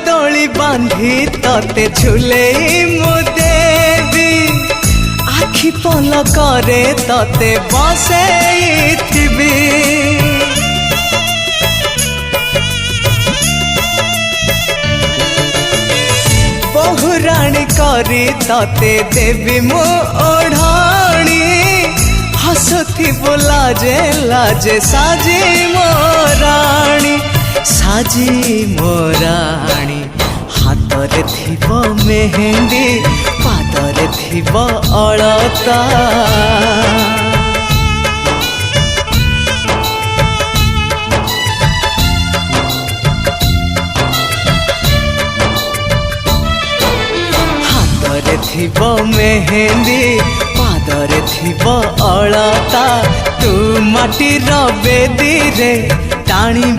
दोली बांधी तते झूले मु देवी आखि पलकरे तते बसैथिबी बहुराणी करी तते देवी मु ओढ़ाणी हसुथिबु लाजे लाजे साजी मोराणी हाथरे थिबो मेहंदी पादरे थिबो अलता हाथरे थिबो मेहंदी पादरे थिबो अलता तू माटी बेदी रे टाणी